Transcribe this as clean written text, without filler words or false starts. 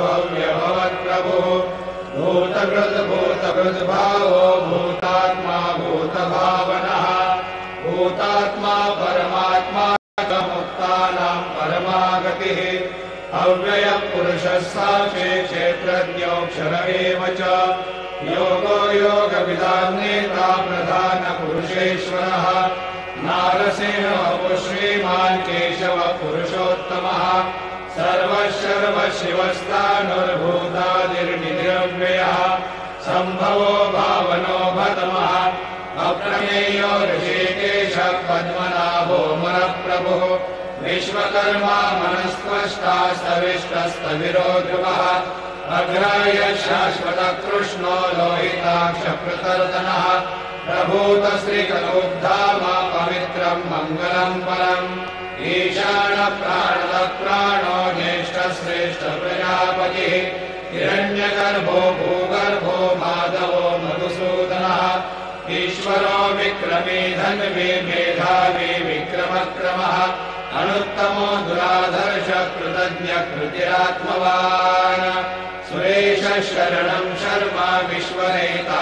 भव्यभवत्प्रभुः भूतकृद्भावो भूतात्मा भूतभावनः भूतात्मा परमात्मा मुक्तानां परमागतिः अव्ययः पुरुषः साक्षी क्षेत्रज्ञोऽक्षर एव च योगो योगविदां नेता प्रधानपुरुषेश्वरः नारसिंहः श्रीमान् केशवः पुरुषोत्तमः सर्वशिवस्तानुर्भूतादिर्निरव्ययः सम्भवो भावनो भतमः अप्रमेयो ऋषिकेशः पद्मनाभो मनःप्रभुः विश्वकर्मा मनस्त्वष्टा स्तविष्टस्तविरो ध्रुवः अग्राह्य शाश्वतः कृष्णो लोहिताक्षप्रतर्दनः प्रभूतश्रीकरोद्धाम पवित्रम् मङ्गलम् परम् ईशानः प्राणदः प्राणो ज्येष्ठश्रेष्ठप्रजापतिः हिरण्यगर्भो भूगर्भो माधवो मधुसूदनः ईश्वरो विक्रमी धन्वी मेधावी विक्रमक्रमः अनुत्तमो दुराधर्ष कृतज्ञ कृतिरात्मवान् सुरेश शरणं शर्मा विश्वनेता